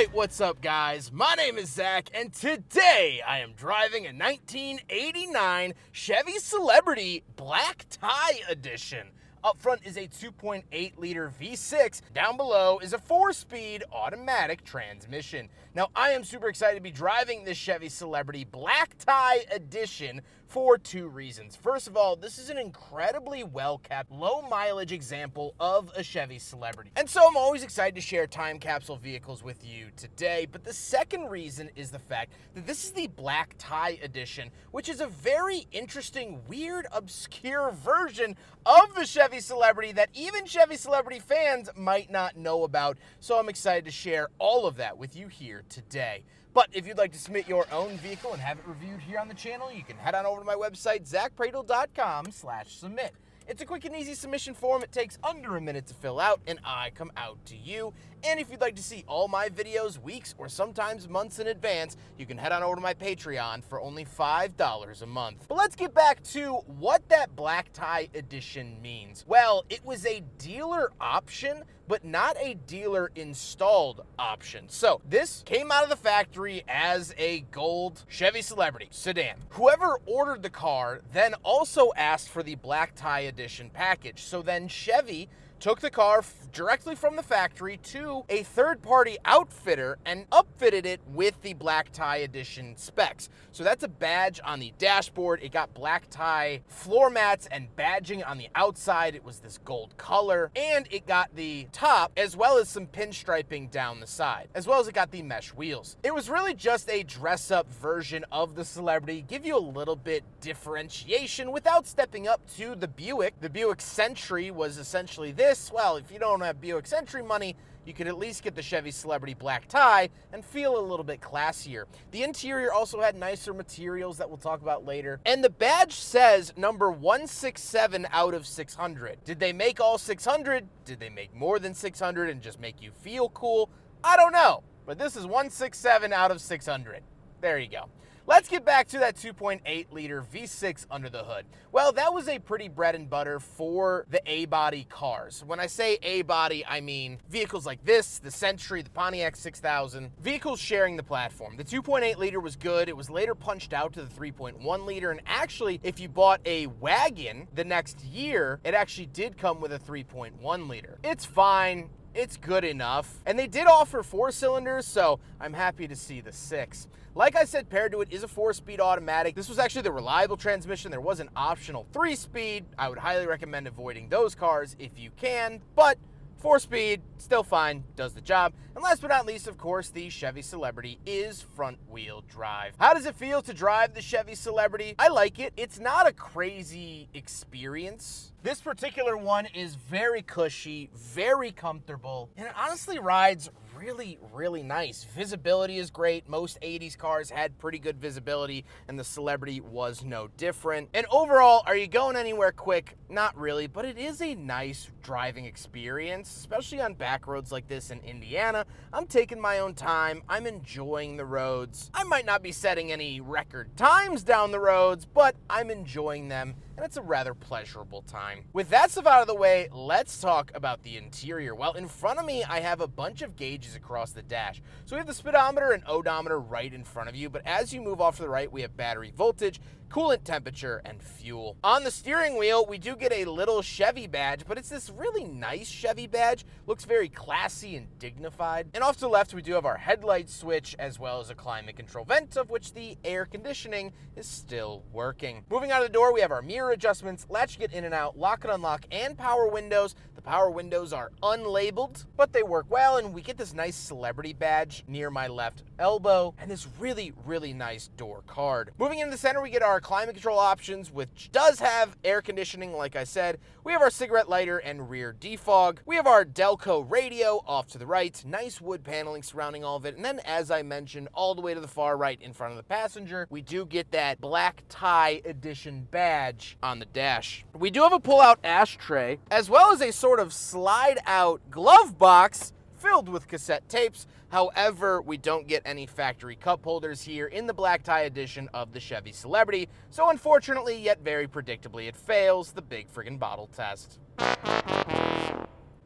Alright, what's up guys? My name is Zack, and today I am driving a 1989 Chevy Celebrity Black Tie Edition. Up front is a 2.8 liter V6, down below is a 4-speed automatic transmission. Now I am super excited to be driving this Chevy Celebrity Black Tie Edition for two reasons. First of all, this is an incredibly well-kept, low-mileage example of a Chevy Celebrity. And so I'm always excited to share time capsule vehicles with you today. But the second reason is the fact that this is the Black Tie Edition, which is a very interesting, weird, obscure version of the Chevy Celebrity that even Chevy Celebrity fans might not know about. So I'm excited to share all of that with you here today. But if you'd like to submit your own vehicle and have it reviewed here on the channel, you can head on over to my website, zackpradel.com/submit. It's a quick and easy submission form. It takes under a minute to fill out, and I come out to you. And if you'd like to see all my videos weeks or sometimes months in advance, you can head on over to my Patreon for only $5 a month. But let's get back to what that Black Tie Edition means. Well, it was a dealer option, but not a dealer installed option. So this came out of the factory as a gold Chevy Celebrity sedan. Whoever ordered the car then also asked for the Black Tie Edition package. So then Chevy took the car directly from the factory to a third-party outfitter and upfitted it with the Black Tie Edition specs. So that's a badge on the dashboard. It got black tie floor mats and badging on the outside. It was this gold color, and it got the top as well as some pinstriping down the side, as well as it got the mesh wheels. It was really just a dress-up version of the Celebrity, give you a little bit differentiation without stepping up to the Buick. The Buick Century was essentially this. Well, if you don't have Buick Century money, you could at least get the Chevy Celebrity Black Tie and feel a little bit classier. The interior also had nicer materials that we'll talk about later. And the badge says number 167 out of 600. Did they make all 600? Did they make more than 600 and just make you feel cool? I don't know, but this is 167 out of 600. There you go. Let's get back to that 2.8 liter V6 under the hood. Well, that was a pretty bread and butter for the A-body cars. When I say A-body, I mean vehicles like this, the Century, the Pontiac 6000, vehicles sharing the platform. The 2.8 liter was good. It was later punched out to the 3.1 liter. And actually, if you bought a wagon the next year, it actually did come with a 3.1 liter. It's fine. It's good enough. And they did offer 4 cylinders, so I'm happy to see the 6. Like I said, paired to it is a 4-speed automatic. This was actually the reliable transmission. There was an optional 3-speed. I would highly recommend avoiding those cars if you can, but 4-speed, still fine, does the job. And last but not least, of course, the Chevy Celebrity is front-wheel drive. How does it feel to drive the Chevy Celebrity? I like it. It's not a crazy experience. This particular one is very cushy, very comfortable, and it honestly rides really, really nice. Visibility is great. Most 80s cars had pretty good visibility, and the Celebrity was no different. And overall, are you going anywhere quick? Not really, but it is a nice driving experience, especially on back roads like this in Indiana. I'm taking my own time. I'm enjoying the roads. I might not be setting any record times down the roads, but I'm enjoying them, and it's a rather pleasurable time. With that stuff out of the way, let's talk about the interior. Well, in front of me, I have a bunch of gauges across the dash. So we have the speedometer and odometer right in front of you, but as you move off to the right, we have battery voltage, coolant temperature, and fuel. On the steering wheel, we do get a little Chevy badge, but it's this really nice Chevy badge. Looks very classy and dignified. And off to the left, we do have our headlight switch, as well as a climate control vent, of which the air conditioning is still working. Moving out of the door, we have our mirror adjustments, latch get in and out, lock and unlock, and power windows. The power windows are unlabeled, but they work well, and we get this nice Celebrity badge near my left elbow, and this really, really nice door card. Moving into the center, we get our climate control options, which does have air conditioning, like I said. We have our cigarette lighter and rear defog. We have our Delco radio off to the right, nice wood paneling surrounding all of it. And then, as I mentioned, all the way to the far right in front of the passenger, we do get that Black Tie Edition badge on the dash. We do have a pull-out ashtray, as well as a sort of slide-out glove box filled with cassette tapes. However, we don't get any factory cup holders here in the Black Tie Edition of the Chevy Celebrity, so unfortunately, yet very predictably, it fails the big friggin' bottle test.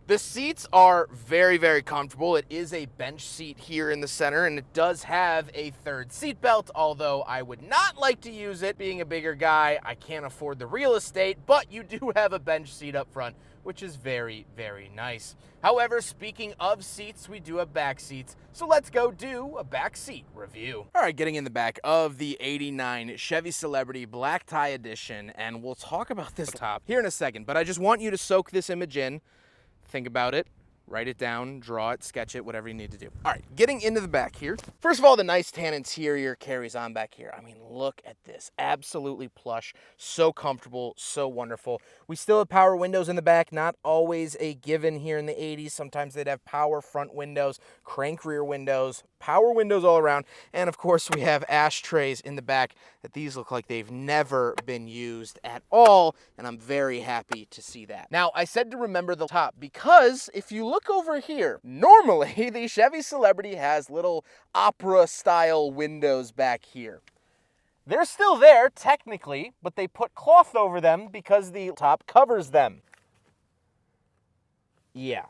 The seats are very, very comfortable. It is a bench seat here in the center, and it does have a third seat belt, although I would not like to use it. Being a bigger guy, I can't afford the real estate, but you do have a bench seat up front, which is very, very nice. However, speaking of seats, we do have back seats, so let's go do a back seat review. All right, getting in the back of the 89 Chevy Celebrity Black Tie Edition, and we'll talk about this top here in a second, but I just want you to soak this image in. Think about it, write it down, draw it, sketch it, whatever you need to do. All right, getting into the back here. First of all, the nice tan interior carries on back here. I mean, look at this, absolutely plush, so comfortable, so wonderful. We still have power windows in the back, not always a given here in the 80s. Sometimes they'd have power front windows, crank rear windows, power windows all around, and of course we have ashtrays in the back that these look like they've never been used at all, and I'm very happy to see that. Now, I said to remember the top because if you look over here, normally the Chevy Celebrity has little opera-style windows back here. They're still there, technically, but they put cloth over them because the top covers them. Yeah.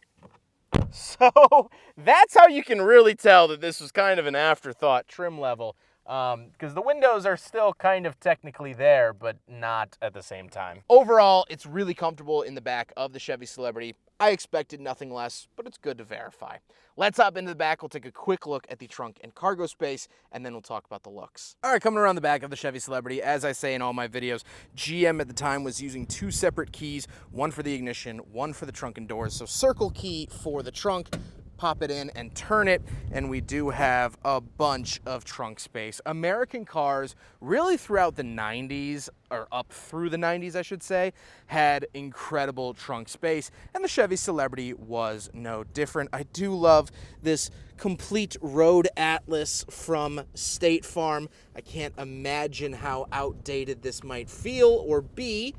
So that's how you can really tell that this was kind of an afterthought trim level, because the windows are still kind of technically there, but not at the same time. Overall, it's really comfortable in the back of the Chevy Celebrity. I expected nothing less, but it's good to verify. Let's hop into the back. We'll take a quick look at the trunk and cargo space, and then we'll talk about the looks. All right, coming around the back of the Chevy Celebrity, as I say in all my videos, GM at the time was using two separate keys, one for the ignition, one for the trunk and doors. So circle key for the trunk, pop it in and turn it, and we do have a bunch of trunk space. American cars, really throughout the 90s, or up through the 90s, I should say, had incredible trunk space, and the Chevy Celebrity was no different. I do love this complete road atlas from State Farm. I can't imagine how outdated this might feel or be.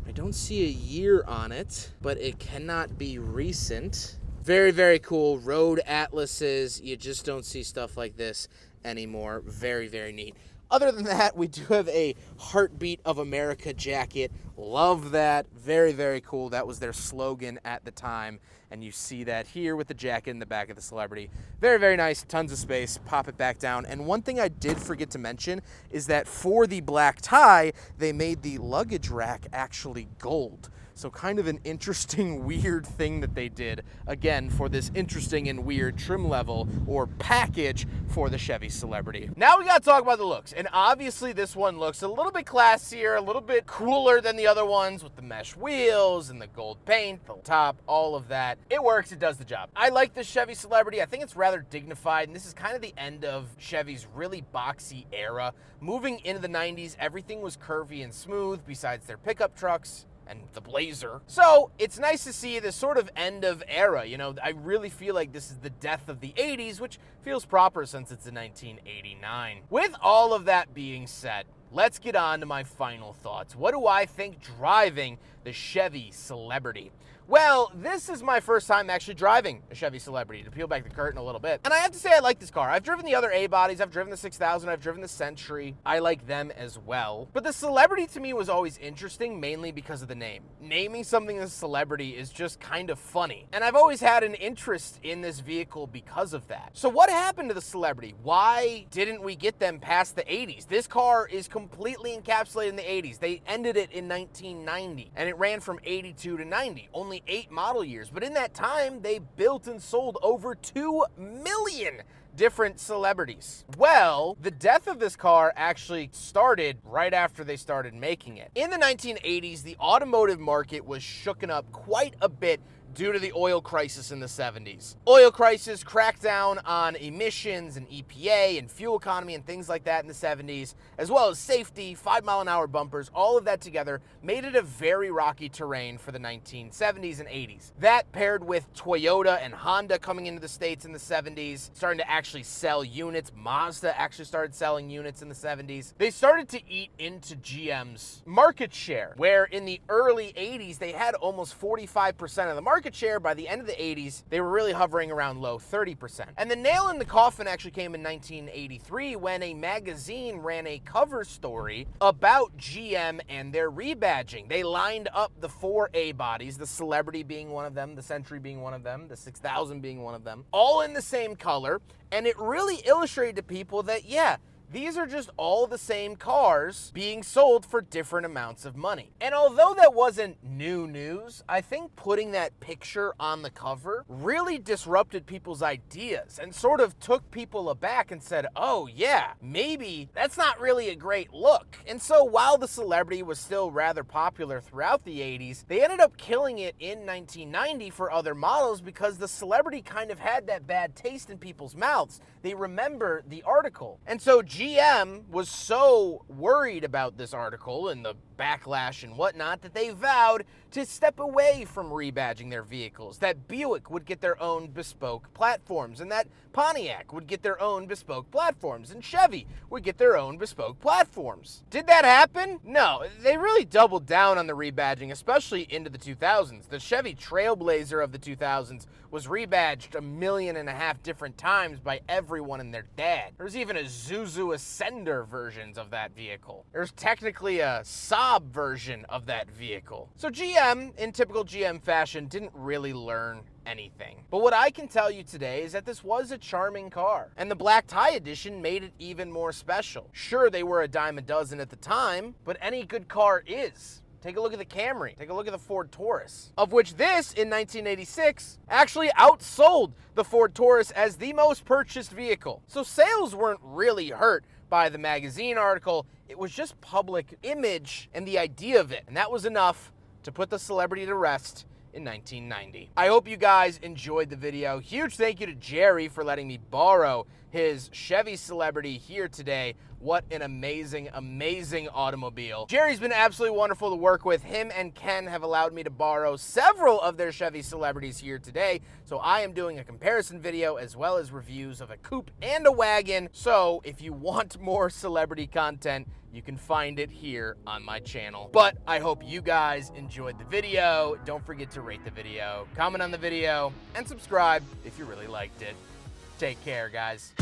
I don't see a year on it, but it cannot be recent. Very, very cool. Road atlases. You just don't see stuff like this anymore. Very, very neat. Other than that, we do have a Heartbeat of America jacket. Love that. Very, very cool. That was their slogan at the time. And you see that here with the jacket in the back of the Celebrity. Very, very nice. Tons of space. Pop it back down. And one thing I did forget to mention is that for the black tie, they made the luggage rack actually gold. So kind of an interesting, weird thing that they did, again, for this interesting and weird trim level or package for the Chevy Celebrity. Now we gotta talk about the looks, and obviously this one looks a little bit classier, a little bit cooler than the other ones with the mesh wheels and the gold paint, the top, all of that. It works, it does the job. I like the Chevy Celebrity. I think it's rather dignified, and this is kind of the end of Chevy's really boxy era. Moving into the 90s, everything was curvy and smooth besides their pickup trucks and the Blazer. So it's nice to see this sort of end of era. You know, I really feel like this is the death of the 80s, which feels proper since it's in 1989. With all of that being said, let's get on to my final thoughts. What do I think driving the Chevy Celebrity? Well, this is my first time actually driving a Chevy Celebrity, to peel back the curtain a little bit. And I have to say I like this car. I've driven the other A-bodies, I've driven the 6000, I've driven the Century. I like them as well. But the Celebrity to me was always interesting, mainly because of the name. Naming something a Celebrity is just kind of funny. And I've always had an interest in this vehicle because of that. So what happened to the Celebrity? Why didn't we get them past the 80s? This car is completely encapsulated in the 80s. They ended it in 1990, and it ran from 82 to 90. Only 8 model years, but in that time they built and sold over 2 million different Celebrities. Well, the death of this car actually started right after they started making it. In the 1980s, the automotive market was shooken up quite a bit due to the oil crisis in the 70s. Oil crisis cracked down on emissions and EPA and fuel economy and things like that in the 70s, as well as safety, 5-mile-an-hour bumpers. All of that together made it a very rocky terrain for the 1970s and 80s. That paired with Toyota and Honda coming into the States in the 70s, starting to actually sell units. Mazda actually started selling units in the 70s. They started to eat into GM's market share, where in the early 80s, they had almost 45% of the market market share by the end of the 80s, they were really hovering around low 30%. And the nail in the coffin actually came in 1983 when a magazine ran a cover story about GM and their rebadging. They lined up the 4 A bodies, the Celebrity being one of them, the Century being one of them, the 6000 being one of them, all in the same color, and it really illustrated to people that, yeah, these are just all the same cars being sold for different amounts of money. And although that wasn't new news, I think putting that picture on the cover really disrupted people's ideas and sort of took people aback and said, oh yeah, maybe that's not really a great look. And so while the Celebrity was still rather popular throughout the 80s, they ended up killing it in 1990 for other models because the Celebrity kind of had that bad taste in people's mouths. They remember the article. And so GM was so worried about this article and the backlash and whatnot that they vowed to step away from rebadging their vehicles, that Buick would get their own bespoke platforms, and that Pontiac would get their own bespoke platforms, and Chevy would get their own bespoke platforms. Did that happen? No, they really doubled down on the rebadging, especially into the 2000s. The Chevy Trailblazer of the 2000s was rebadged 1.5 million different times by everyone and their dad. There's even a Zuzu Ascender versions of that vehicle. There's technically a Saab version of that vehicle. So GM, in typical GM fashion, didn't really learn anything. But what I can tell you today is that this was a charming car, and the black tie edition made it even more special. Sure, they were a dime a dozen at the time, but any good car is. Take a look at the Camry. Take a look at the Ford Taurus, of which this, in 1986, actually outsold the Ford Taurus as the most purchased vehicle. So sales weren't really hurt by the magazine article. It was just public image and the idea of it. And that was enough to put the Celebrity to rest in 1990. I hope you guys enjoyed the video. Huge thank you to Jerry for letting me borrow his Chevy Celebrity here today. What an amazing, amazing automobile. Jerry's been absolutely wonderful to work with. Him and Ken have allowed me to borrow several of their Chevy Celebrities here today. So I am doing a comparison video as well as reviews of a coupe and a wagon. So if you want more Celebrity content, you can find it here on my channel. But I hope you guys enjoyed the video. Don't forget to rate the video, comment on the video, and subscribe if you really liked it. Take care, guys.